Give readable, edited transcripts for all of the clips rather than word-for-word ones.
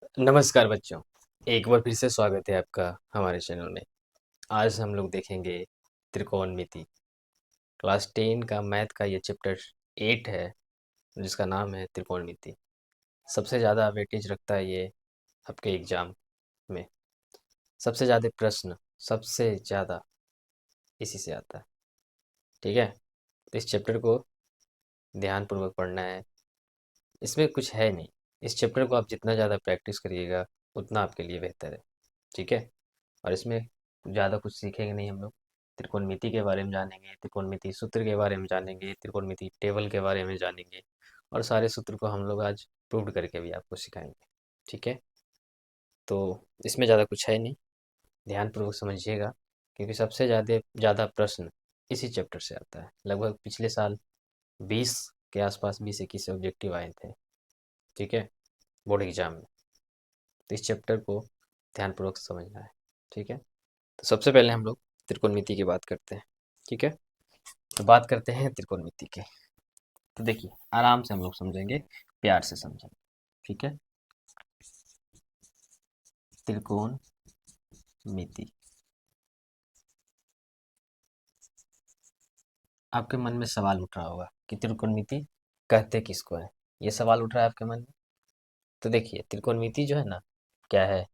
नमस्कार बच्चों, एक बार फिर से स्वागत है आपका हमारे चैनल में। आज हम लोग देखेंगे त्रिकोणमिति। क्लास 10 का मैथ का ये चैप्टर 8 है, जिसका नाम है त्रिकोणमिति। सबसे ज़्यादा वेटेज रखता है ये आपके एग्जाम में। सबसे ज़्यादा प्रश्न सबसे ज़्यादा इसी से आता है। ठीक है, तो इस चैप्टर को ध्यानपूर्वक पढ़ना है। इसमें कुछ है नहीं। इस चैप्टर को आप जितना ज़्यादा प्रैक्टिस करिएगा उतना आपके लिए बेहतर है। ठीक है, और इसमें ज़्यादा कुछ सीखेंगे नहीं हम लोग। त्रिकोणमिति के बारे में जानेंगे, त्रिकोणमिति सूत्र के बारे में जानेंगे, त्रिकोणमिति टेबल के बारे में जानेंगे, और सारे सूत्र को हम लोग आज प्रूव करके भी आपको सिखाएंगे। ठीक है, तो इसमें ज़्यादा कुछ है नहीं, ध्यानपूर्वक समझिएगा, क्योंकि सबसे ज़्यादा ज़्यादा प्रश्न इसी चैप्टर से आता है। लगभग पिछले साल 20 के आसपास 20-21 ऑब्जेक्टिव आए थे। ठीक है, बोर्ड एग्जाम में। तो इस चैप्टर को ध्यानपूर्वक समझना है। ठीक है, तो सबसे पहले हम लोग त्रिकोणमिति की बात करते हैं। ठीक है, तो बात करते हैं त्रिकोणमिति के। तो देखिए, आराम से हम लोग समझेंगे, प्यार से समझेंगे। ठीक है, त्रिकोणमिति। आपके मन में सवाल उठ रहा होगा कि त्रिकोणमिति कहते किसको है। ये सवाल उठ रहा है आपके मन में। तो देखिए, त्रिकोणमिति जो है ना, क्या है,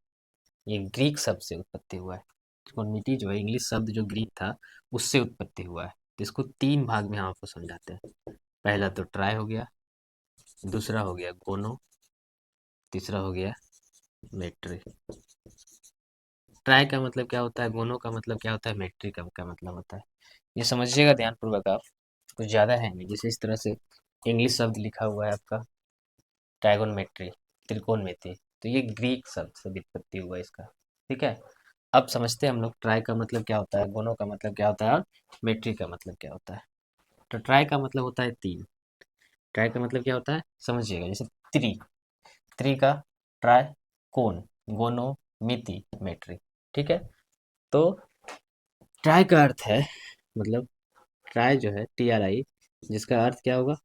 ये ग्रीक शब्द से उत्पत्ति हुआ है। त्रिकोणमिति जो है, इंग्लिश शब्द जो ग्रीक था उससे उत्पत्ति हुआ है। तो इसको तीन भाग में हम आपको समझाते हैं। पहला तो ट्राई हो गया, दूसरा हो गया गोनो, तीसरा हो गया मेट्री। ट्राई का मतलब क्या होता है, गोनो का मतलब क्या होता है, मेट्री का क्या मतलब होता है, ये समझिएगा ध्यानपूर्वक आप। कुछ ज़्यादा है नहीं, जैसे इस तरह से इंग्लिश शब्द लिखा हुआ है आपका ट्राइगोनमेट्री, त्रिकोणमिति, तो ये ग्रीक शब्द से व्युत्पत्ति हुआ है इसका। ठीक है, अब समझते हैं हम लोग ट्राई का मतलब क्या होता है, गोनो का मतलब क्या होता है, और मेट्री का मतलब क्या होता है। तो ट्राई का मतलब होता है तीन। ट्राई का मतलब क्या होता है, समझिएगा, जैसे त्रि, त्रि का ट्राई, कोन, गोनो, मिति, मेट्री। ठीक है, तो ट्राई का अर्थ है, मतलब ट्राई जो है TRI, जिसका अर्थ क्या होगा,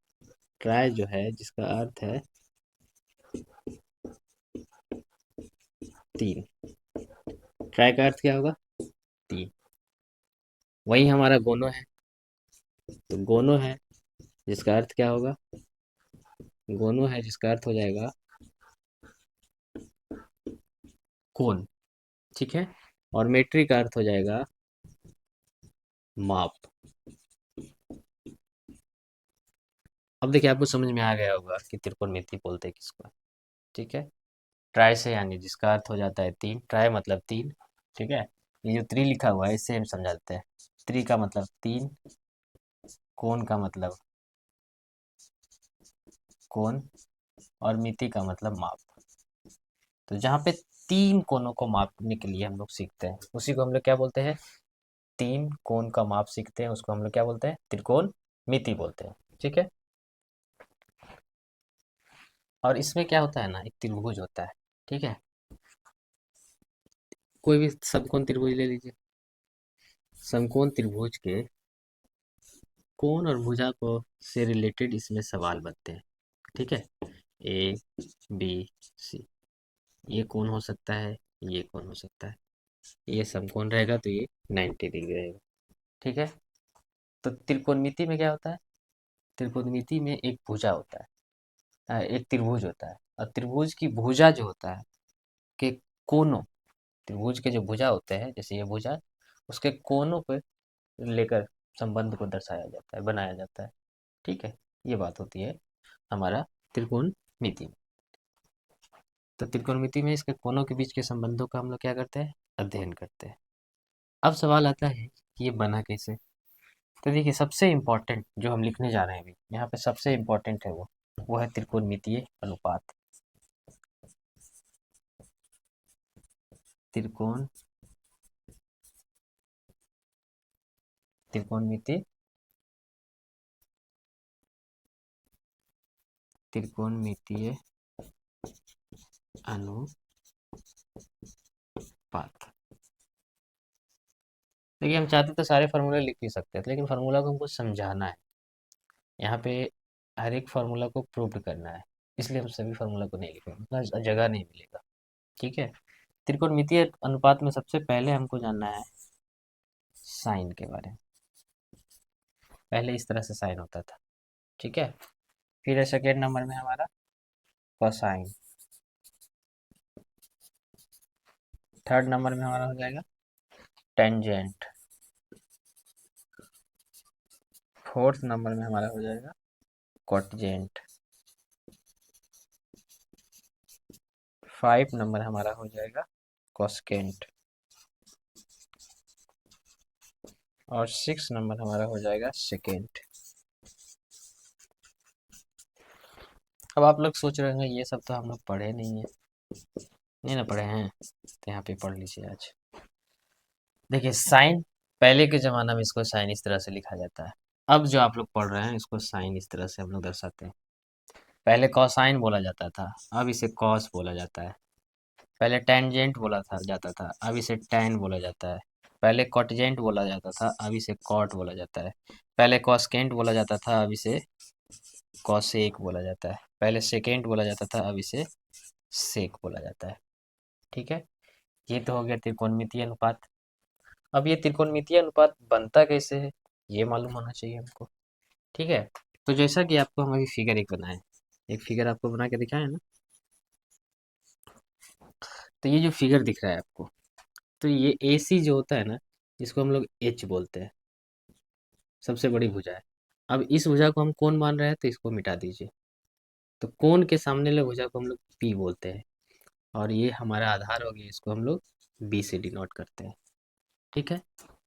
ट्राई जो है जिसका अर्थ है तीन। ट्राई का अर्थ क्या होगा, तीन। वही हमारा गोनो है, तो गोनो है जिसका अर्थ क्या होगा, गोनो है जिसका अर्थ हो जाएगा कोन। ठीक है, और मेट्री का अर्थ हो जाएगा माप। अब देखिए, आपको समझ में आ गया होगा कि त्रिकोणमिति बोलते हैं किसको। ठीक है, ट्राई से यानी जिसका अर्थ हो जाता है तीन, ट्राई मतलब तीन। ठीक है, ये जो त्रि लिखा हुआ है इससे हम समझाते हैं। त्रि का मतलब तीन, कोण का मतलब कोण, और मिति का मतलब माप। तो जहाँ पे तीन कोणों को मापने के लिए हम लोग सीखते हैं, उसी को हम लोग क्या बोलते हैं, तीन कोण का माप सीखते हैं, उसको हम लोग क्या बोलते हैं, त्रिकोण मिति बोलते हैं। ठीक है, और इसमें क्या होता है ना, एक त्रिभुज होता है। ठीक है, कोई भी समकोण त्रिभुज ले लीजिए। समकोण त्रिभुज के कोण और भुजा को से रिलेटेड इसमें सवाल बनते हैं। ठीक है, ABC, ये कोण हो सकता है, ये कोण हो सकता है, ये समकोण रहेगा तो ये 90 डिग्री रहेगा। ठीक है, तो त्रिकोणमिति में क्या होता है, त्रिकोणमिति में एक भुजा होता है, एक त्रिभुज होता है, और त्रिभुज की भुजा जो होता है के कोनों, त्रिभुज के जो भुजा होते हैं, जैसे ये भुजा, उसके कोनों पे लेकर संबंध को दर्शाया जाता है, बनाया जाता है। ठीक है, ये बात होती है हमारा त्रिकोणमिति में। तो त्रिकोणमिति में इसके कोनों के बीच के संबंधों का हम लोग क्या करते हैं, अध्ययन करते हैं। अब सवाल आता है कि ये बना कैसे। तो देखिए, सबसे इम्पोर्टेंट जो हम लिखने जा रहे हैं अभी यहाँ पे, सबसे इम्पोर्टेंट है वो है त्रिकोणमितीय अनुपात। त्रिकोण त्रिकोणमिति त्रिकोणमितीय अनुपात। देखिए, हम चाहते तो सारे फार्मूले लिख भी सकते हैं, लेकिन फार्मूला को हमको समझाना है। यहाँ पे हर एक फार्मूला को प्रूव करना है, इसलिए हम सभी फार्मूला को नहीं लिखेंगे, उतना जगह नहीं मिलेगा। ठीक है। त्रिकोणमितीय अनुपात में सबसे पहले हमको जानना है साइन के बारे में। पहले इस तरह से साइन होता था, ठीक है। फिर है सेकेंड नंबर में हमारा कोसाइन। थर्ड नंबर में हमारा हो जाएगा टेंजेंट। फोर्थ नंबर में हमारा हो जाएगा कॉटजेंट। 5 नंबर हमारा हो जाएगा कॉस्केंट। और 6 नंबर हमारा हो जाएगा सेकेंड। अब आप लोग सोच रहे होंगे ये सब तो हम लोग पढ़े नहीं है, नहीं ना पढ़े हैं, तो यहाँ पे पढ़ लीजिए आज। देखिए साइन, पहले के ज़माना में इसको साइन इस तरह से लिखा जाता है। अब जो आप लोग पढ़ रहे हैं इसको साइन इस तरह से हम लोग दर्शाते हैं। पहले कॉसाइन बोला जाता था, अब इसे कॉस बोला जाता है। पहले टेंजेंट बोला था जाता था, अब इसे टैन बोला जाता है। पहले कॉटजेंट बोला जाता था, अब इसे कॉट बोला जाता है। पहले कॉस्केंट बोला जाता था, अब इसे कॉसेक बोला जाता है। पहले सेकेंड बोला जाता था, अब इसे सेक बोला जाता है। ठीक है, ये तो हो गया त्रिकोणमितीय अनुपात। अब ये त्रिकोणमितीय अनुपात बनता कैसे है, ये मालूम होना चाहिए हमको। ठीक है, तो जैसा कि आपको हम अभी फिगर एक बनाए, एक फिगर आपको बना के दिखाया है ना, तो ये जो फिगर दिख रहा है आपको, तो ये ए सी जो होता है ना, इसको हम लोग एच बोलते हैं, सबसे बड़ी भुजा है। अब इस भुजा को हम कोण मान रहे हैं, तो इसको मिटा दीजिए। तो कोण के सामने वाले भुजा को हम लोग पी बोलते हैं, और ये हमारा आधार हो गया, इसको हम लोग बी से डिनोट करते हैं। ठीक है,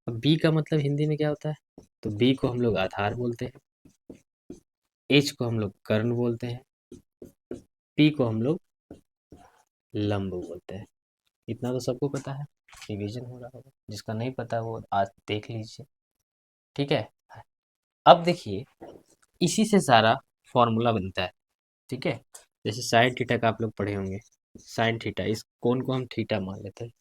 अब बी का मतलब हिंदी में क्या होता है, तो बी को हम लोग आधार बोलते हैं, एच को हम लोग कर्ण बोलते हैं, पी को हम लोग लंब बोलते हैं। इतना तो सबको पता है, रिवीजन हो रहा होगा। जिसका नहीं पता वो आज देख लीजिए। ठीक है, अब देखिए इसी से सारा फॉर्मूला बनता है। ठीक है, जैसे साइन थीटा का आप लोग पढ़े होंगे, साइन थीटा, इस कोण को हम थीटा मान लेते हैं।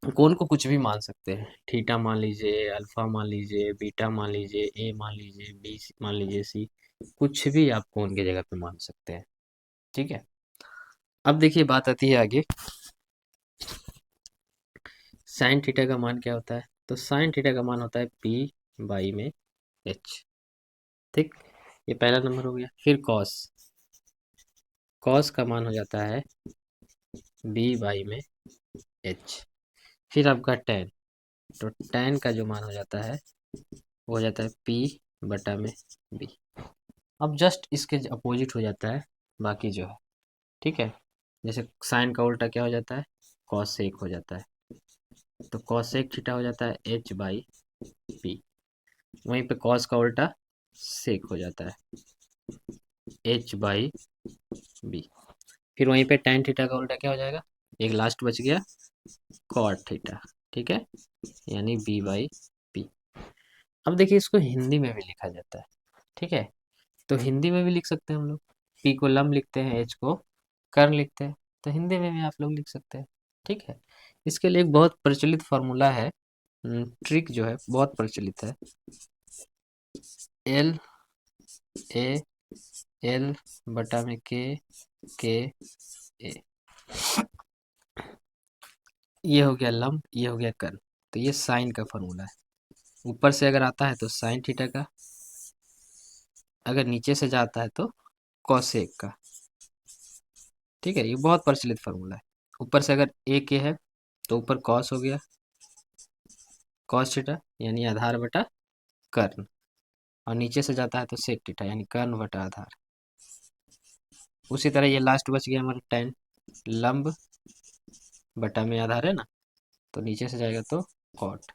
कोण को कुछ भी मान सकते हैं, थीटा मान लीजिए, अल्फा मान लीजिए, बीटा मान लीजिए, ए मान लीजिए, बी मान लीजिए, सी, कुछ भी आप कोण की जगह पे मान सकते हैं। ठीक है, अब देखिए बात आती है आगे, साइन थीटा का मान क्या होता है, तो साइन थीटा का मान होता है पी बाई में एच। ठीक, ये पहला नंबर हो गया। फिर कॉस, कॉस का मान हो जाता है बी बाई में एच। फिर आपका टेन, तो टेन का जो मान हो जाता है वो हो जाता है पी बटा में बी। अब जस्ट इसके अपोजिट हो जाता है बाकी जो है। ठीक है, जैसे साइन का उल्टा क्या हो जाता है, कॉस सेक हो जाता है, तो कॉस सेक थीटा हो जाता है एच बाई पी। वहीं पे कॉस का उल्टा सेक हो जाता है एच बाई बी। फिर वहीं पे tan थीटा का उल्टा क्या हो जाएगा, एक लास्ट बच गया कॉट थीटा। ठीक है, यानी बी बाई पी। अब देखिए इसको हिंदी में भी लिखा जाता है। ठीक है, तो हिंदी में भी लिख सकते हैं हम लोग, पी को लंब लिखते हैं, एच को कर्ण लिखते हैं, तो हिंदी में भी आप लोग लिख सकते हैं। ठीक है, इसके लिए एक बहुत प्रचलित फार्मूला है, ट्रिक जो है बहुत प्रचलित है, एल ए एल बटा में के ए। ये हो गया लंब, ये हो गया कर्ण, तो ये साइन का फॉर्मूला है। ऊपर से अगर आता है तो साइन थीटा का, अगर नीचे से जाता है तो कॉसेक का। ठीक है, ये बहुत प्रचलित फार्मूला है। ऊपर से अगर ए के है तो ऊपर कॉस हो गया, कॉस थीटा यानी आधार बटा कर्ण, और नीचे से जाता है तो सेक थीटा यानी कर्ण बटा आधार। उसी तरह ये लास्ट बच गया हमारा टेन, लंब बटा में आधार है ना, तो नीचे से जाएगा तो कॉट।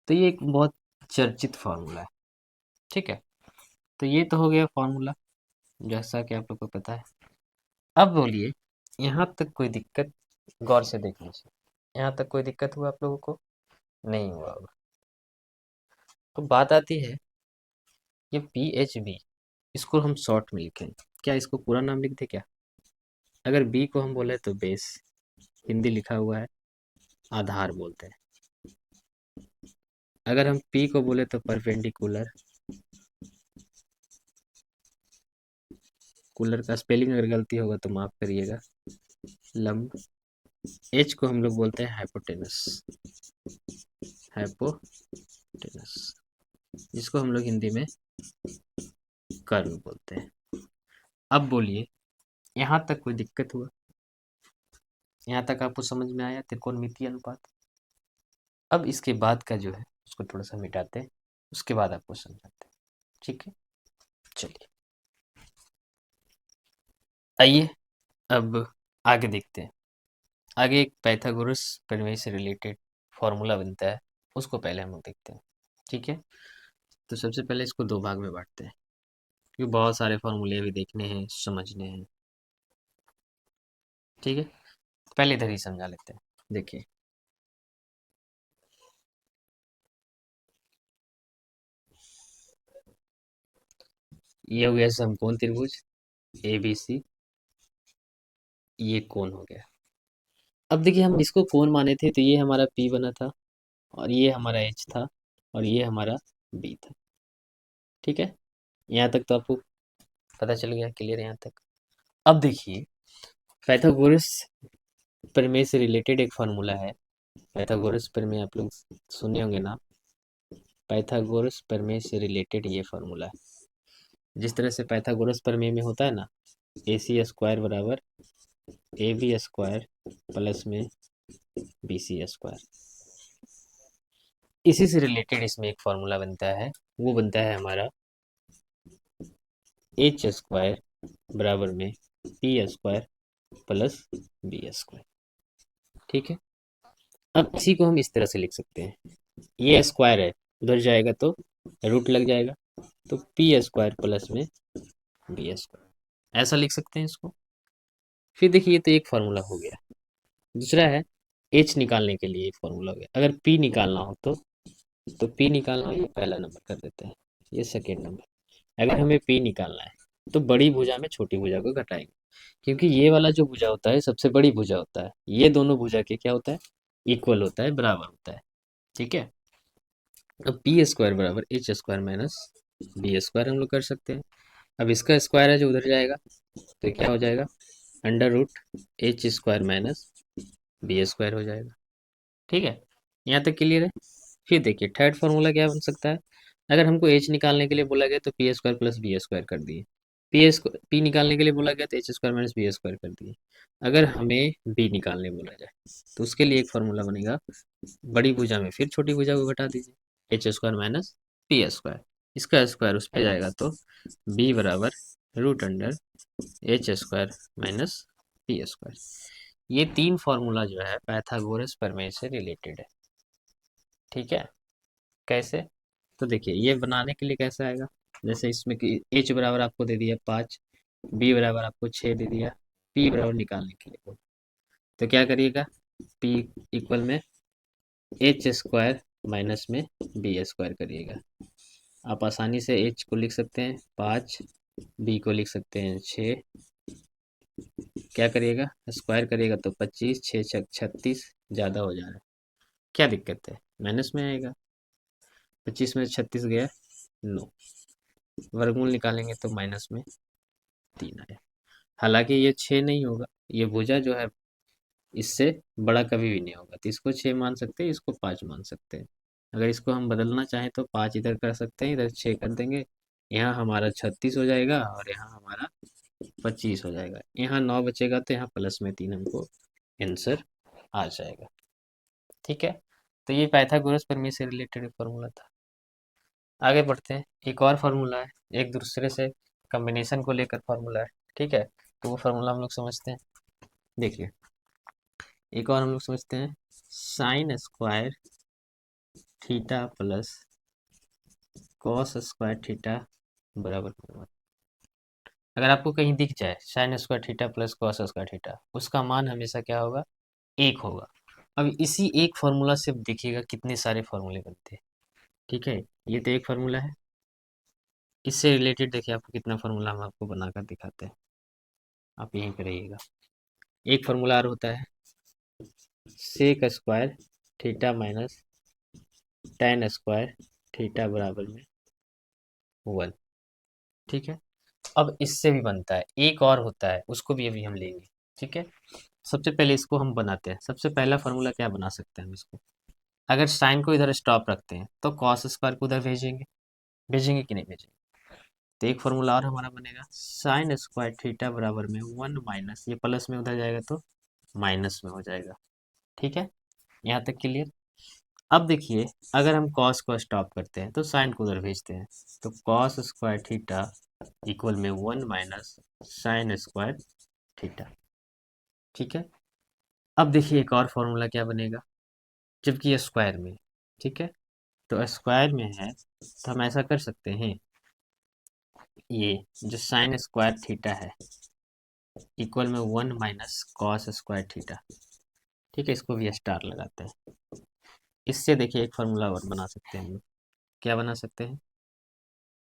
तो ये एक बहुत चर्चित फार्मूला है। ठीक है, तो ये तो हो गया फार्मूला, जैसा कि आप लोग को पता है। अब बोलिए, यहाँ तक कोई दिक्कत, गौर से देख लीजिए, यहाँ तक कोई दिक्कत हुआ आप लोगों को, नहीं हुआ होगा। तो बात आती है ये पी एच बी, इसको हम शॉर्ट में लिखें, क्या इसको पूरा नाम लिख दे क्या। अगर बी को हम बोले तो बेस, हिंदी लिखा हुआ है आधार बोलते हैं। अगर हम पी को बोले तो परपेंडिकुलर, कूलर का स्पेलिंग अगर गलती होगा तो माफ़ करिएगा। लंब, एच को हम लोग बोलते हैं हाइपोटेनस, हाइपोटेनस, जिसको हम लोग हिंदी में कर्व बोलते हैं। अब बोलिए, यहाँ तक कोई दिक्कत हुआ? यहाँ तक आपको समझ में आया त्रिकोणमितीय अनुपात? अब इसके बाद का जो है उसको थोड़ा सा मिटाते हैं, उसके बाद आपको समझाते हैं। ठीक है, चलिए आइए अब आगे देखते हैं। आगे एक पाइथागोरस प्रमेय से रिलेटेड फॉर्मूला बनता है, उसको पहले हम लोग देखते हैं। ठीक है, तो सबसे पहले इसको दो भाग में बांटते हैं, क्योंकि बहुत सारे फॉर्मूले भी देखने हैं, समझने हैं। ठीक है, पहले इधर ही समझा लेते हैं। देखिए, ये हो गया समकोण त्रिभुज ए बी सी, ये कोण हो गया। अब देखिए, हम इसको कोण माने थे तो ये हमारा P बना था, और ये हमारा H था, और ये हमारा B था। ठीक है, यहाँ तक तो आपको पता चल गया, क्लियर है यहाँ तक? अब देखिए, पाइथागोरस प्रमेय से रिलेटेड एक फॉर्मूला है। पाइथागोरस प्रमेय आप लोग सुने होंगे ना, पाइथागोरस प्रमेय से रिलेटेड ये फॉर्मूला है। जिस तरह से पाइथागोरस प्रमेय में होता है ना, ए सी स्क्वायर बराबर ए बी स्क्वायर प्लस में बी सी स्क्वायर, इसी से रिलेटेड इसमें एक फॉर्मूला बनता है। वो बनता है हमारा एच स्क्वायर बराबर में P square plus B square. ठीक है, अब इसी को हम इस तरह से लिख सकते हैं, ये स्क्वायर है, उधर जाएगा तो रूट लग जाएगा, तो पी स्क्वायर प्लस में बी स्क्वायर, ऐसा लिख सकते हैं इसको। फिर देखिए, ये तो एक फार्मूला हो गया। दूसरा है एच निकालने के लिए फॉर्मूला हो गया। अगर पी निकालना हो तो पी निकालना हो, ये पहला नंबर कर देते हैं, ये सेकेंड नंबर। अगर हमें पी निकालना है तो बड़ी भुजा में छोटी भुजा को घटाएंगे, क्योंकि ये वाला जो भुजा होता है सबसे बड़ी भुजा होता है, ये दोनों भुजा के क्या होता है, इक्वल होता है, बराबर होता है। ठीक है, अब पी स्क्वायर बराबर H square minus B square हम लोग कर सकते हैं। अब इसका स्क्वायर है जो उधर जाएगा, तो क्या हो जाएगा, under root H square minus B square हो जाएगा। ठीक है, यहाँ तक क्लियर है? फिर देखिए, थर्ड फार्मूला क्या बन सकता है। अगर हमको एच निकालने के लिए बोला गया तो P square plus B square कर दिए, पी निकालने के लिए बोला गया तो H square minus B square कर दिए। अगर हमें बी निकालने बोला जाए तो उसके लिए एक फार्मूला बनेगा, बड़ी भुजा में फिर छोटी भुजा को घटा दीजिए, H square minus P square, इसका स्क्वायर उस पर जाएगा तो बी बराबर root under H square minus P square. ये तीन फार्मूला जो है पाइथागोरस प्रमेय से रिलेटेड है। ठीक है, कैसे? तो देखिए, ये बनाने के लिए कैसे आएगा, जैसे इसमें कि एच बराबर आपको दे दिया 5, बी बराबर आपको 6 दे दिया, पी बराबर निकालने के लिए बोला, तो क्या करिएगा, पी इक्वल में एच स्क्वायर माइनस में बी स्क्वायर करिएगा। आप आसानी से एच को लिख सकते हैं 5, बी को लिख सकते हैं 6, क्या करिएगा, स्क्वायर करिएगा तो 25, 6 छक 36, ज़्यादा हो जा रहा है, क्या दिक्कत है, माइनस में आएगा, 25 में 36 गया 9, वर्गमूल निकालेंगे तो माइनस में 3 आया। हालांकि ये 6 नहीं होगा, ये भुजा जो है इससे बड़ा कभी भी नहीं होगा, तो इसको 6 मान सकते हैं, इसको 5 मान सकते हैं। अगर इसको हम बदलना चाहें तो 5 इधर कर सकते हैं, इधर 6 कर देंगे, यहाँ हमारा 36 हो जाएगा और यहाँ हमारा 25 हो जाएगा, यहाँ 9 बचेगा तो यहाँ प्लस में 3 हमको आंसर आ जाएगा। ठीक है, तो ये पाइथागोरस प्रमेय से रिलेटेड फॉर्मूला था। आगे बढ़ते हैं, एक और फार्मूला है, एक दूसरे से कॉम्बिनेशन को लेकर फार्मूला है। ठीक है, तो वो फार्मूला हम लोग समझते हैं। देखिए, एक और हम लोग समझते हैं, sine square theta plus cos square theta बराबर 1। अगर आपको कहीं दिख जाए sine square theta plus cos square theta, उसका मान हमेशा क्या होगा, 1 होगा। अब इसी एक फार्मूला से देखिएगा कितने सारे फार्मूले बनते हैं। ठीक है, ये तो एक फार्मूला है, इससे रिलेटेड देखिए आपको कितना फार्मूला हम आपको बनाकर दिखाते हैं, आप यहीं पे रहिएगा। एक फार्मूला और होता है, sec square theta minus tan square theta बराबर में 1। ठीक है, अब इससे भी बनता है, एक और होता है, उसको भी अभी हम लेंगे। ठीक है, सबसे पहले इसको हम बनाते हैं। सबसे पहला फार्मूला क्या बना सकते हैं हम इसको, अगर साइन को इधर स्टॉप रखते हैं तो कॉस स्क्वायर को उधर भेजेंगे, भेजेंगे कि नहीं भेजेंगे। तो एक फार्मूला और हमारा बनेगा, साइन स्क्वायर थीटा बराबर में 1 - ये प्लस में उधर जाएगा तो माइनस में हो जाएगा। ठीक है, यहाँ तक क्लियर। अब देखिए, अगर हम कॉस को स्टॉप करते हैं तो साइन को उधर भेजते हैं, तो कॉस स्क्वायर थीटा इक्वल में 1 - साइन स्क्वायर थीटा। ठीक है, अब देखिए एक और फॉर्मूला क्या बनेगा, जबकि ये स्क्वायर में है, ठीक है, तो स्क्वायर में है तो हम ऐसा कर सकते हैं, ये जो साइन स्क्वायर थीटा है इक्वल में 1 - कॉस स्क्वायर थीटा। ठीक है, इसको भी स्टार लगाते हैं। इससे देखिए एक फार्मूला और बना सकते हैं हम लोग। क्या बना सकते हैं,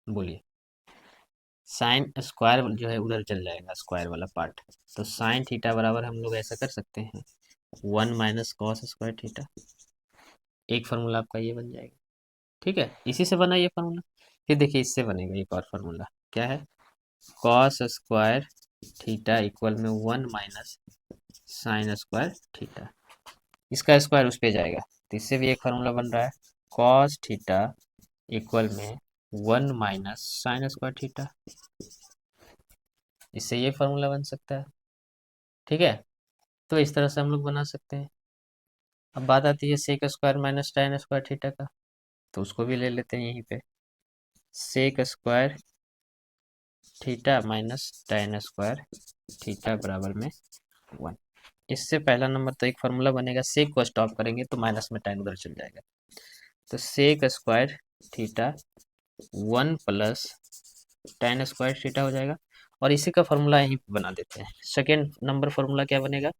बोलिए। साइन स्क्वायर जो है उधर चल जाएगा, स्क्वायर वाला पार्ट। तो साइन थीटा बराबर हम लोग ऐसा कर सकते हैं, 1 - कॉस स्क्वायर थीटा। एक फार्मूला आपका ये बन जाएगा। ठीक है, इसी से बना ये फार्मूला। फिर देखिए इससे बनेगा एक और फार्मूला, क्या है, कॉस स्क्वायर थीटा इक्वल में 1 - साइन स्क्वायर थीटा। इसका स्क्वायर उस पे जाएगा, तो इससे भी एक फार्मूला बन रहा है, कॉस थीटा इक्वल में 1 - साइन स्क्वायर थीटा। इससे ये फार्मूला बन सकता है। ठीक है, तो इस तरह से हम लोग बना सकते हैं। अब बात आती है sec square minus tan square theta का, तो उसको भी ले लेते हैं यहीं पे, sec square theta minus tan square theta बराबर में 1। इससे पहला नंबर तो एक फार्मूला बनेगा, सेक को स्टॉप करेंगे तो माइनस में tan उधर चल जाएगा, तो sec square theta 1 + tan square theta हो जाएगा। और इसी का फार्मूला यहीं पे बना देते हैं। सेकेंड नंबर फार्मूला क्या बनेगा,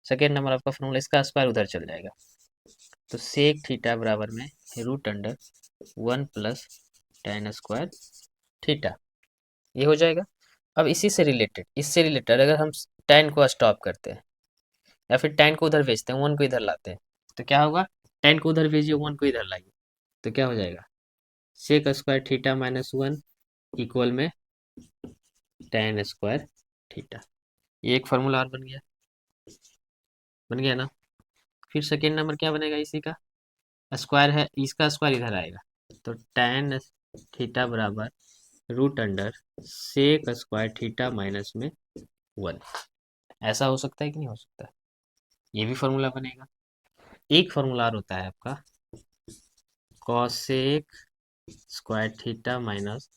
सेकेंड नंबर आपका फार्मूला, इसका स्क्वायर उधर चल जाएगा, तो सेक थीटा बराबर में √1 + tan स्क्वायर थीटा, ये हो जाएगा। अब इसी से रिलेटेड, इससे रिलेटेड अगर हम tan को स्टॉप करते हैं या फिर tan को उधर भेजते हैं, 1 को इधर लाते हैं, तो क्या होगा, tan को उधर भेजिए, 1 को इधर लाइए, तो क्या हो जाएगा, सेक स्क्वायर थीटा -1 इक्वल में tan स्क्वायर थीटा। ये एक फार्मूला और बन गया, बन गया ना। फिर सेकेंड नंबर क्या बनेगा, इसी का स्क्वायर है, इसका स्क्वायर इधर आएगा, तो tan थीटा बराबर √सेक स्क्वायर थीटा माइनस में 1। ऐसा हो सकता है कि नहीं हो सकता, ये भी फार्मूला बनेगा। एक फार्मूला और होता है आपका, cosec square theta minus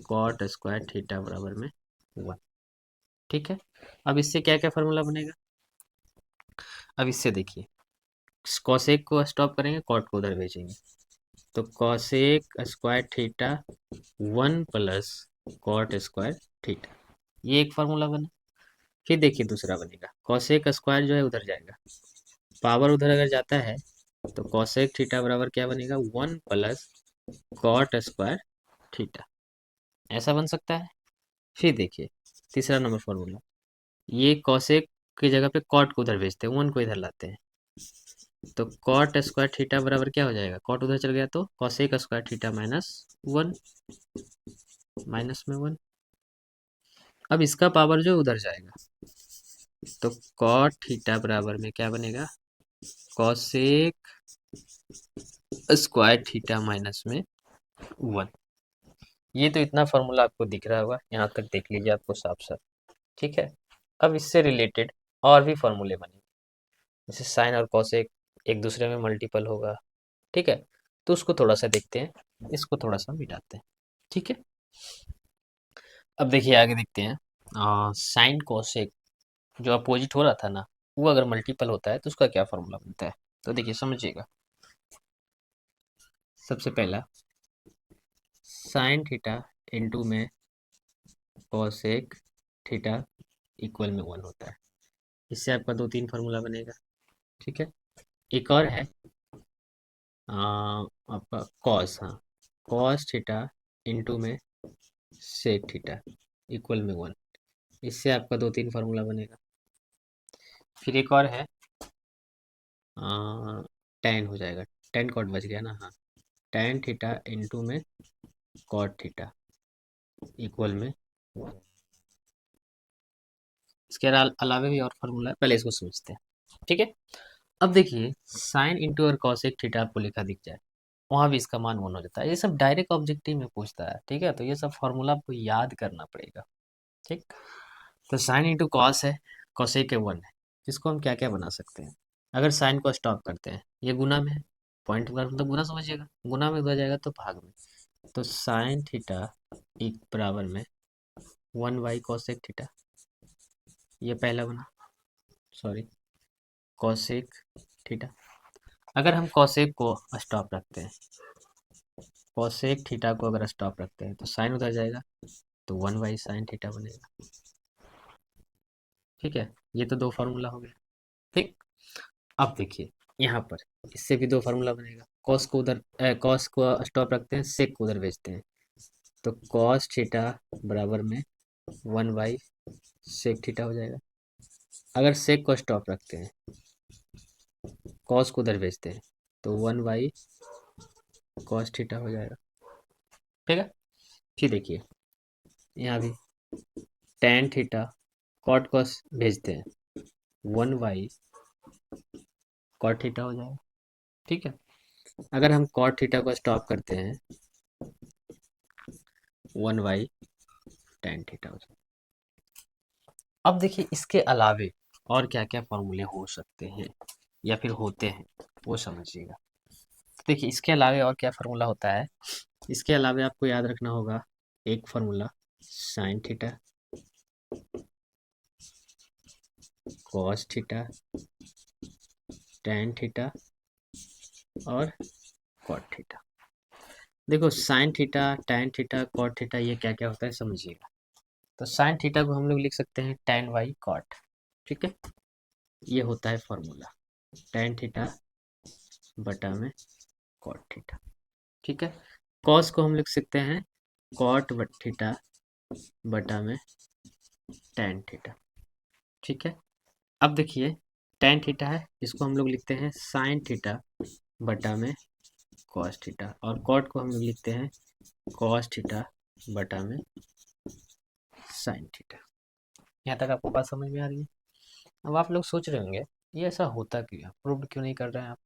cot square theta बराबर में 1। ठीक है, अब इससे क्या क्या फार्मूला बनेगा, अब इससे देखिए, कॉसेक को स्टॉप करेंगे, कॉट को उधर भेजेंगे, तो cosec square theta 1 + cot square theta, ये एक फार्मूला बना। फिर देखिए दूसरा बनेगा, कॉसेक स्क्वायर जो है उधर जाएगा, पावर उधर अगर जाता है तो कॉसेक थीटा बराबर क्या बनेगा, 1 + कॉट स्क्वायर थीटा, ऐसा बन सकता है। फिर देखिए तीसरा नंबर फॉर्मूला, ये कॉसेक की जगह पे कॉट को उधर भेजते हैं, 1 को इधर लाते हैं, तो कॉट स्क्वायर थीटा बराबर क्या हो जाएगा, कॉट उधर चल गया तो कॉसेक स्क्वायर थीटा -1, -1। अब इसका पावर जो उधर जाएगा, तो कॉट थीटा बराबर में क्या बनेगा, कॉसेक स्क्वायर थीटा -1। ये तो इतना फॉर्मूला आपको दिख रहा होगा, यहाँ तक देख लीजिए आपको साफ साफ। ठीक है, अब इससे रिलेटेड और भी फॉर्मूले बनेंगे, जैसे साइन और कॉसेक एक दूसरे में मल्टीपल होगा। ठीक है, तो उसको थोड़ा सा देखते हैं, इसको थोड़ा सा मिटाते हैं। ठीक है, अब देखिए आगे देखते हैं, साइन कॉसेक जो अपोजिट हो रहा था ना, वो अगर मल्टीपल होता है तो उसका क्या फॉर्मूला बनता है, तो देखिए समझिएगा। सबसे पहला, साइन थीटा इंटू में कॉसेक थीटा इक्वल में 1 होता है, इससे आपका 2-3 फार्मूला बनेगा। ठीक है, एक और है, आपका कॉस, हाँ, कॉस थीटा इंटू में सेक थीटा इक्वल में 1, इससे आपका 2-3 फार्मूला बनेगा। फिर एक और है, टेन हो जाएगा, टेन कॉट बच गया ना, हाँ, टेन थीटा इंटू में कॉट थीटा इक्वल में 1। इसके अलावा भी और फार्मूला है, पहले इसको समझते हैं। ठीक है, अब देखिए साइन इंटू और कॉसेक थीटा आपको लिखा दिख जाए, वहाँ भी इसका मान 1 हो जाता है। ये सब डायरेक्ट ऑब्जेक्टिव में पूछता है, ठीक है, तो ये सब फार्मूला आपको याद करना पड़ेगा। ठीक, तो साइन इंटू कॉस है, कॉसेक के 1 है, इसको हम क्या क्या बना सकते हैं। अगर साइन को स्टॉप करते हैं, ये गुना में है, पॉइंट का मतलब गुना समझिएगा, गुना में हो जाएगा तो भाग में, तो साइन थीटा एक बराबर में 1 बाई कॉसेक थीटा, ये पहला बना, सॉरी, कॉसेक थीटा। अगर हम कॉसेक को स्टॉप रखते हैं, कॉसेक थीटा को अगर स्टॉप रखते हैं तो साइन उधर जाएगा, तो 1 बाई साइन थीटा बनेगा। ठीक है, ये तो दो फार्मूला हो गया। ठीक, अब देखिए यहाँ पर इससे भी दो फार्मूला बनेगा, कॉस को उधर कॉस को स्टॉप रखते हैं, सेक को उधर भेजते हैं, तो कॉस थीटा बराबर में 1 बाई सेक थीटा हो जाएगा। अगर सेक को स्टॉप रखते हैं, कॉस को उधर भेजते हैं, तो 1 बाई कॉस थीटा हो जाएगा। ठीक है, फिर देखिए यहाँ भी टेन थीटा कॉट कॉस भेजते हैं, 1 बाई कॉट थीटा हो जाएगा। ठीक है, अगर हम कॉट थीटा को स्टॉप करते हैं, 1 बाई टेन थीटा हो जाएगा। अब देखिए इसके अलावे और क्या क्या फॉर्मूले हो सकते हैं या फिर होते हैं, वो समझिएगा। देखिए इसके अलावे और क्या फार्मूला होता है, इसके अलावे आपको याद रखना होगा एक formula sine theta, cos theta, tan theta और कॉट थीटा। देखो sine theta, tan theta, cot theta ये क्या क्या होता है समझिएगा। तो साइन थीटा को हम लोग लिख सकते हैं टेन बाई कॉट। ठीक है, ये होता है फॉर्मूला, टेन थीटा बटा में कॉट थीटा। ठीक है, कॉस को हम लिख सकते हैं कॉट थीटा बटा में टेन थीटा। ठीक है, अब देखिए टेन थीटा है, इसको हम लोग लिखते हैं साइन थीटा बटा में कॉस थीटा, और कॉट को हम लोग लिखते हैं कॉस थीटा बटा में साइन थीटा। यहाँ तक आपको बात समझ में आ रही है। अब आप लोग सोच रहे होंगे ये ऐसा होता क्यों है, प्रूव क्यों नहीं कर रहे हैं आप।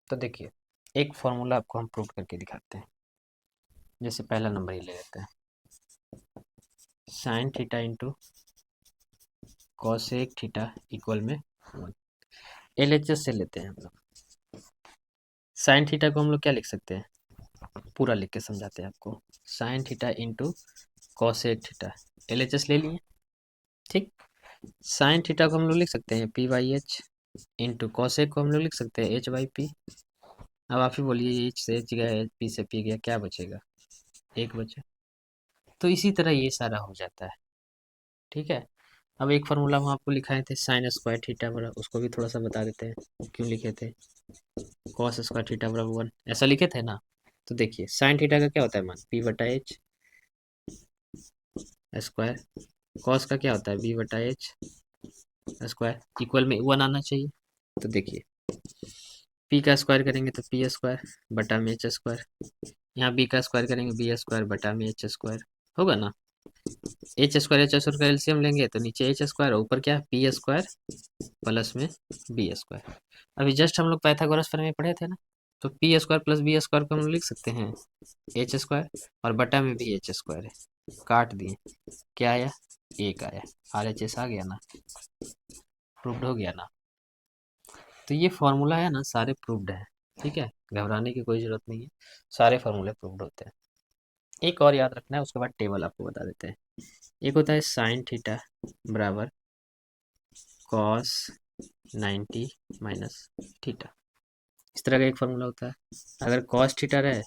तो देखिए एक फॉर्मूला आपको हम प्रूव करके दिखाते हैं। जैसे पहला नंबर ही ले लेते हैं, sine theta into cosec theta equal में 1। एलएचएस से लेते हैं हम लोग। साइन थीटा को हम लोग क्या लिख सकते हैं, पूरा लिख के समझाते हैं आपको, sine theta into cosec theta, LHS ले लिए। ठीक, साइन थीटा को हम लोग लिख सकते हैं P by H, into cosec को हम लोग लिख सकते हैं एच बाई पी। अब आप ही बोलिए एच से एच गया, पी से पी गया, क्या बचेगा, एक बचे। तो इसी तरह ये सारा हो जाता है। ठीक है, अब एक फार्मूला हम आपको लिखाए थे साइन स्क्वायर थीटा बराबर, उसको भी थोड़ा सा बता देते हैं क्यों लिखे थे, कॉस स्क्वायर थीटा बराबर 1 ऐसा लिखे थे ना। तो देखिए साइन थीटा का क्या होता है मान, पी बटा एच स्क्वायर, कॉस का क्या होता है बी बटा एच स्क्वायर, इक्वल में 1 आना चाहिए। तो देखिए पी का स्क्वायर करेंगे तो पी स्क्वायर बटा में एच स्क्वायर, यहाँ बी का स्क्वायर करेंगे बी स्क्वायर बटा में एच स्क्वायर, होगा ना। एच स्क्वायर का एलसीएम लेंगे तो नीचे एच स्क्वायर, ऊपर क्या पी स्क्वायर प्लस में बी स्क्वायर। अभी जस्ट हम लोग पाइथागोरस थ्योरम में पढ़े थे ना, तो P square plus B square को हम लोग लिख सकते हैं एच स्क्वायर, और बटा में भी एच स्क्वायर है, काट दिए, क्या आया, एक आया, आर एच एस आ गया ना, प्रूव्ड हो गया ना। तो ये फॉर्मूला है ना सारे प्रूव्ड है। ठीक है, घबराने की कोई ज़रूरत नहीं है, सारे फार्मूले प्रूव्ड होते हैं। एक और याद रखना है, उसके बाद टेबल आपको बता देते हैं। एक होता है साइन थीटा बराबर कॉस 90 माइनस थीटा, इस तरह का एक फार्मूला होता है। अगर कॉस थीटा रहे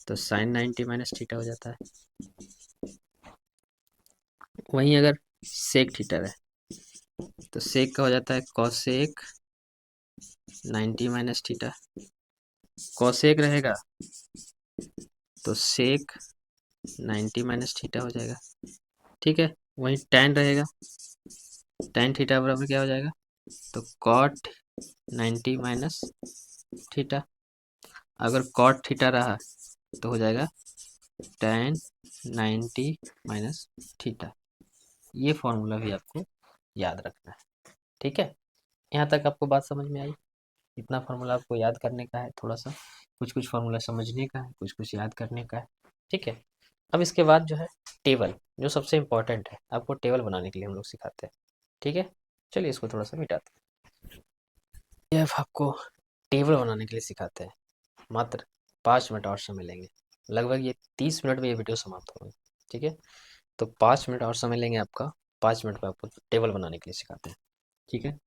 तो साइन 90 माइनस थीटा हो जाता है। वहीं अगर सेक थीटा रहे तो सेक का हो जाता है कॉसेक 90 माइनस थीटा, कॉसेक रहेगा तो सेक 90 माइनस थीटा हो जाएगा। ठीक है, वहीं टैन रहेगा, टैन थीटा बराबर क्या हो जाएगा, तो कॉट 90 माइनस थीटा। अगर कॉट थीटा रहा तो हो जाएगा टैन 90 माइनस थीटा। ये फॉर्मूला भी आपको याद रखना है। ठीक है, यहाँ तक आपको बात समझ में आई? इतना फार्मूला आपको याद करने का है, थोड़ा सा कुछ कुछ फार्मूला समझने का है, कुछ कुछ याद करने का है। ठीक है, अब इसके बाद जो है टेबल, जो सबसे इम्पोर्टेंट है, आपको टेबल बनाने के लिए हम लोग सिखाते हैं। ठीक है, चलिए इसको थोड़ा सा मिटाते हैं। ये अब आपको टेबल बनाने के लिए सिखाते हैं। मात्र 5 मिनट और समय लेंगे, लगभग ये 30 मिनट में ये वीडियो समाप्त होगी। ठीक है, तो 5 मिनट और समय लेंगे आपका। 5 मिनट में आपको टेबल बनाने के लिए सिखाते हैं। ठीक है,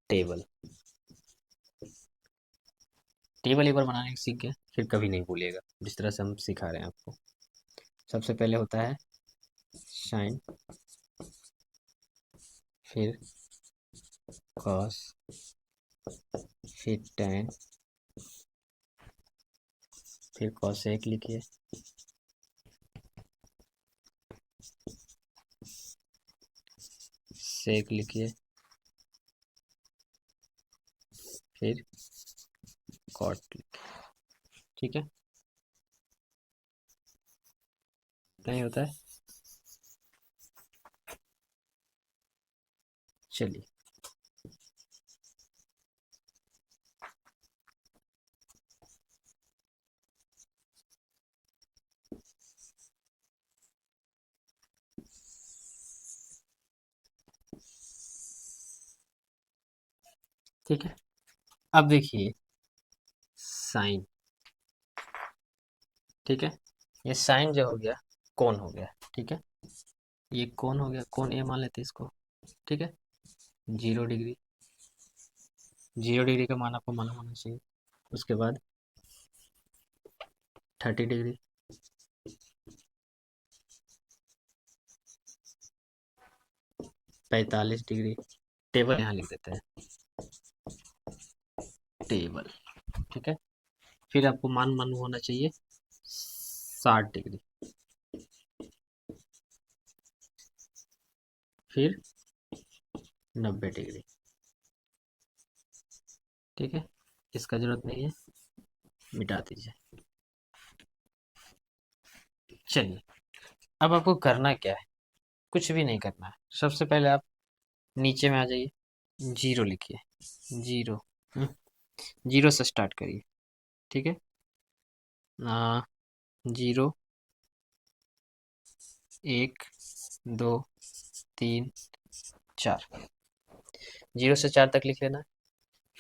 टेबल, टेबल एक बार बनाने सीख गए फिर कभी नहीं भूलिएगा, जिस तरह से हम सिखा रहे हैं आपको। सबसे पहले होता है साइन, फिर कॉस, फिर टेन, फिर कॉसेक लिखिए, सेक लिखिए, फिर कॉट लिखिए। ठीक है, नहीं होता है। चलिए, ठीक है, अब देखिए साइन। ठीक है, ये साइन जो हो गया कौन हो गया। ठीक है, ये कौन हो गया, कौन ए मान लेते हैं इसको। ठीक है, 0 डिग्री, 0 डिग्री का मान आपको मालूम होना चाहिए। उसके बाद 30 डिग्री, 45 डिग्री। टेबल यहाँ लिख देते हैं, टेबल। ठीक है, फिर आपको मान मालूम होना चाहिए 60 डिग्री, फिर 90 डिग्री। ठीक है, इसका जरूरत नहीं है, मिटा दीजिए। चलिए, अब आपको करना क्या है, कुछ भी नहीं करना है। सबसे पहले आप नीचे में आ जाइए, 0 लिखिए, 0। 0 से स्टार्ट करिए। ठीक है, 0, 1, 2, 3, 4। 0 से 4 तक लिख लेना है।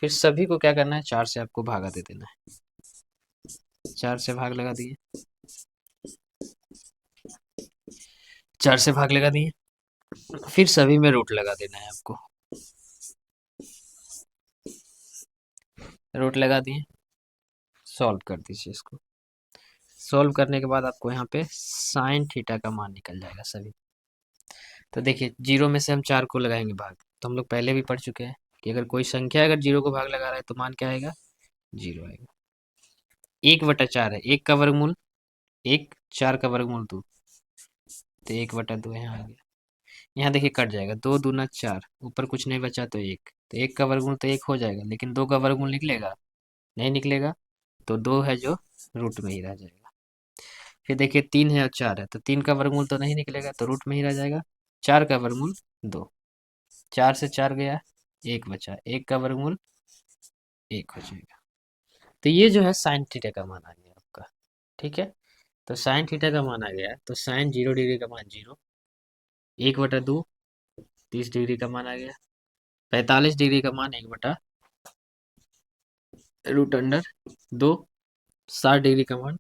फिर सभी को क्या करना है, 4 से आपको भागा दे देना है। 4 से भाग लगा दिए, 4 से भाग लगा दिए, फिर सभी में रूट लगा देना है आपको। रूट लगा दिए, सॉल्व कर दीजिए इसको। सॉल्व करने के बाद आपको यहाँ पे साइन थीटा का मान निकल जाएगा सभी। तो देखिए 0 में से हम 4 को लगाएंगे भाग, तो हम लोग पहले भी पढ़ चुके हैं कि अगर कोई संख्या अगर 0 को भाग लगा रहा है तो मान क्या आएगा, 0 आएगा। 1/4 है, 1 का वर्गमूल 1, 4 का वर्गमूल 2, तो 1/2 यहाँ आ गया। यहाँ देखिए कट जाएगा, 2 दूना 4, ऊपर कुछ नहीं बचा तो 1, तो 1 का वर्गमूल तो 1 हो जाएगा, लेकिन 2 का वर्गमूल निकलेगा नहीं, निकलेगा। तो 2 है जो रूट में ही रह जाएगा। फिर देखिए 3 है और 4 है, तो 3 का वर्गमूल तो नहीं निकलेगा, तो रूट में ही रह जाएगा। 4 का वर्गमूल 2, 4 से 4 गया, 1 बचा, 1 का वर्गमूल 1 हो जाएगा। तो ये जो है साइन थीटा का मान आ गया आपका। ठीक है, तो साइन थीटा का मान आ गया, तो साइन 0 डिग्री का मान 0, 1/2, 30 डिग्री का मान आ गया, 45 डिग्री का मान 1/√2, 60 डिग्री का मान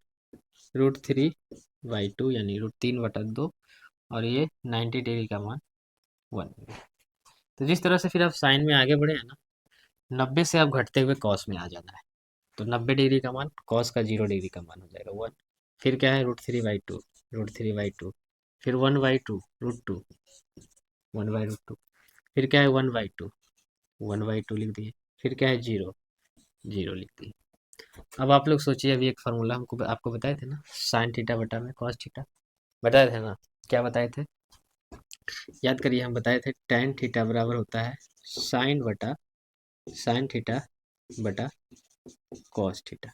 √3/2 यानी √3/2, और ये 90 डिग्री का मान 1। तो जिस तरह से फिर आप साइन में आगे बढ़े हैं ना, 90 से आप घटते हुए कॉस में आ जाना है। तो 90 डिग्री का मान कॉस का 0 डिग्री का मान हो जाएगा 1। फिर क्या है, √3/2, √3/2, फिर 1/2 1/2, फिर क्या है 1/2, 1/2 लिख दिए। फिर क्या है 0, 0 लिख दिए। अब आप लोग सोचिए, अभी एक फार्मूला हमको आपको बताए थे ना, साइन थीटा बटा में कॉस थीटा, बताए थे ना। क्या बताए थे, याद करिए, हम बताए थे tan थीटा बराबर होता है साइन थीटा बटा कॉस थीटा।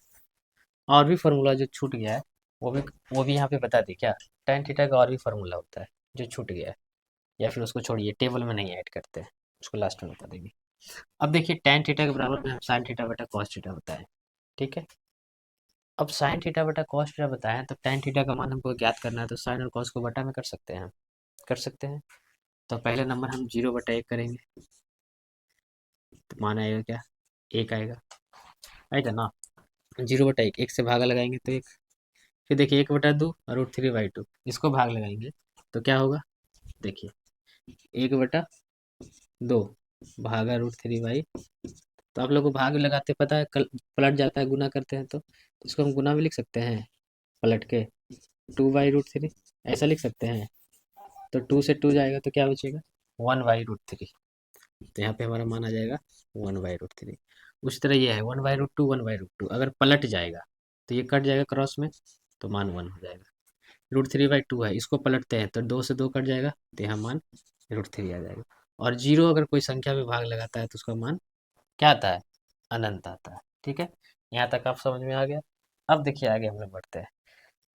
और भी फार्मूला जो छूट गया है वो भी यहाँ पे बता दी क्या, tan थीटा का और भी फार्मूला होता है जो छूट गया है। या फिर उसको छोड़िए, टेबल में नहीं ऐड करते हैं, उसको लास्ट में बता देंगे। अब देखिए tan थीटा के बराबर में हम sin थीटा बटा cos थीटा बताएं, ठीक है। अब sin थीटा बटा cos थीटा बताएं तो tan थीटा का मान हमको ज्ञात करना है, तो sin और cos को बटा में कर सकते हैं हम, कर सकते हैं। तो पहले नंबर हम 0/1 करेंगे, तो मान आएगा क्या, 1 आएगा, आएगा ना। 0/1, 1 से भागा लगाएंगे तो 1। फिर देखिए 1/2 और √3/2, इसको भाग लगाएंगे तो क्या होगा, देखिए 1/2 भागा √3/, तो आप लोग को भाग लगाते पता है, कल पलट जाता है, गुना करते हैं तो इसको हम गुना भी लिख सकते हैं, पलट के 2/√3 ऐसा लिख सकते हैं। तो 2 से 2 जाएगा तो क्या बचेगा, 1/√3। तो यहाँ पे हमारा मान आ जाएगा 1/√3। उसी तरह ये है 1/√2, 1/√2, अगर पलट जाएगा तो ये कट जाएगा क्रॉस में, तो मान 1 हो जाएगा। √3/2 है, इसको पलटते हैं तो 2 से 2 कट जाएगा, तो यहाँ मान √3 आ जाएगा। और जीरो अगर कोई संख्या में भाग लगाता है तो उसका मान क्या आता है, अनंत आता है, ठीक है। यहाँ तक आप समझ में आ गया। अब देखिए आगे हम लोग बढ़ते हैं।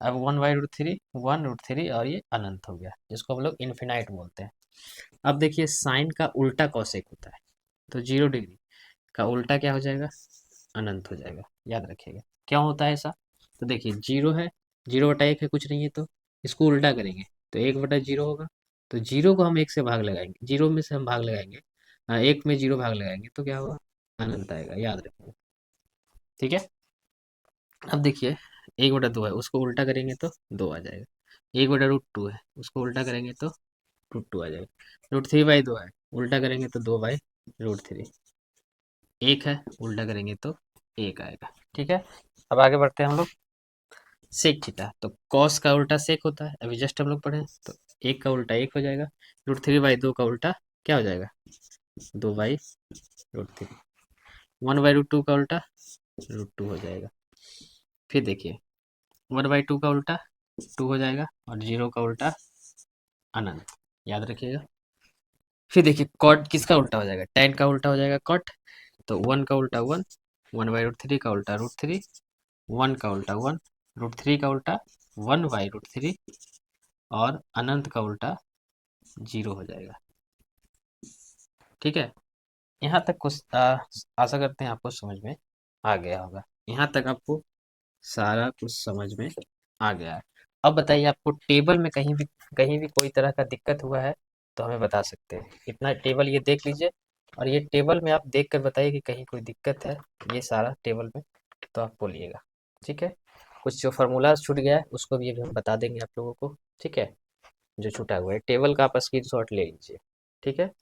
अब 1/√3, 1√3 और ये अनंत हो गया, जिसको हम लोग इन्फिनाइट बोलते हैं। अब देखिए साइन का उल्टा कॉसेक होता है, तो 0 डिग्री का उल्टा क्या हो जाएगा, अनंत हो जाएगा, याद रखिएगा। क्यों होता है ऐसा, तो देखिए 0 है, 0/1 है, कुछ नहीं है, तो इसको उल्टा करेंगे तो 1/0 होगा। तो 0 को हम 1 से भाग लगाएंगे, 0 में से हम भाग लगाएंगे, 1 में 0 भाग लगाएंगे तो क्या होगा, अनंत आएगा, याद रखिएगा, ठीक है। अब देखिए 1/2 है, उसको उल्टा करेंगे तो 2 आ जाएगा। 1/√2 है, उसको उल्टा करेंगे तो √2 आ जाएगा। √3/2 है, उल्टा करेंगे तो 2/√3। 1 है, उल्टा करेंगे तो 1 आएगा, ठीक है। अब आगे बढ़ते हैं हम लोग। सेक थीटा, तो कॉस का उल्टा सेक होता है, अभी जस्ट हम लोग पढ़े, तो 1 का उल्टा 1 हो जाएगा। √3/2 का उल्टा क्या हो जाएगा, 2/√3। 1/√2 का उल्टा √2 हो जाएगा। फिर देखिए 1/2 का उल्टा 2 हो जाएगा, और 0 का उल्टा अनंत, याद रखिएगा। फिर देखिए कॉट किसका उल्टा हो जाएगा, tan का उल्टा हो जाएगा कॉट, तो 1 का उल्टा 1, 1/√3 का उल्टा √3, 1 का उल्टा 1, √3 का उल्टा 1/√3, और अनंत का उल्टा 0 हो जाएगा, ठीक है। यहाँ तक कुछ आशा करते हैं आपको समझ में आ गया होगा। यहाँ तक आपको सारा कुछ समझ में आ गया है। अब बताइए आपको टेबल में कहीं भी कोई तरह का दिक्कत हुआ है तो हमें बता सकते हैं। इतना टेबल ये देख लीजिए, और ये टेबल में आप देख कर बताइए कि कहीं कोई दिक्कत है, ये सारा टेबल में, तो आप बोलिएगा, ठीक है। कुछ जो फार्मूला छूट गया है उसको भी अभी हम बता देंगे आप लोगों को, ठीक है। जो छूटा हुआ है टेबल का आप स्क्रीनशॉट ले लीजिए, ठीक है।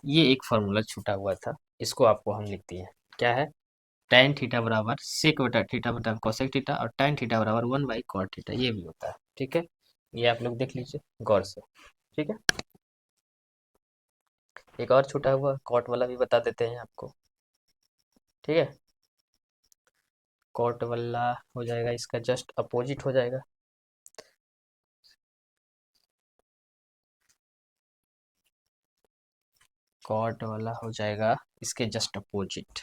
ये एक फार्मूला छूटा हुआ था, इसको आपको हम लिख दिए हैं। क्या है, tan थीटा बराबर सेक बटा थीटा बटा कोसेक थीटा, और tan थीटा बराबर 1/cot थीटा, ये भी होता है, ठीक है। ये आप लोग देख लीजिए गौर से, ठीक है। एक और छूटा हुआ कॉट वाला भी बता देते हैं आपको, ठीक है। कॉट वाला हो जाएगा, इसका जस्ट अपोजिट हो जाएगा। कॉट वाला हो जाएगा इसके जस्ट अपोजिट,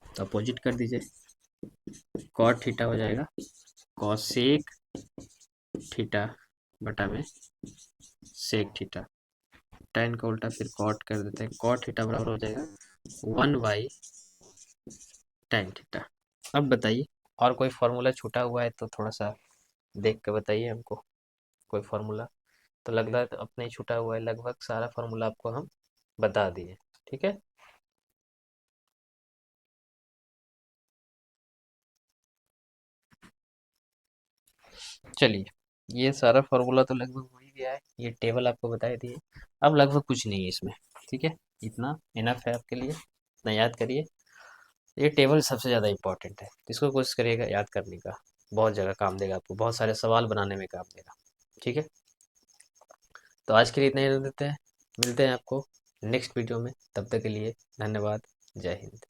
तो अपोजिट कर दीजिए। कॉट थीटा हो जाएगा कॉसेक थीटा बटा में सेक थीटा। tan का उल्टा फिर कॉट कर देते हैं, कॉट थीटा बराबर हो जाएगा 1/tan थीटा। अब बताइए और कोई फार्मूला छूटा हुआ है तो थोड़ा सा देख के बताइए हमको, कोई फार्मूला। तो लग रहा है तो अपने ही छूटा हुआ है, लगभग सारा फार्मूला आपको हम बता दिए, ठीक है। चलिए ये सारा फार्मूला तो लगभग हो ही गया है, ये टेबल आपको बता दिए। अब लगभग कुछ नहीं है इसमें, ठीक है। इतना इनफ है आपके लिए, इतना याद करिए। ये टेबल सबसे ज़्यादा इंपॉर्टेंट है, इसको कोशिश करिएगा याद करने का, बहुत जगह काम देगा आपको, बहुत सारे सवाल बनाने में काम देगा, ठीक है। तो आज के लिए इतना ही रख देते हैं, मिलते हैं आपको नेक्स्ट वीडियो में, तब तक के लिए धन्यवाद, जय हिंद।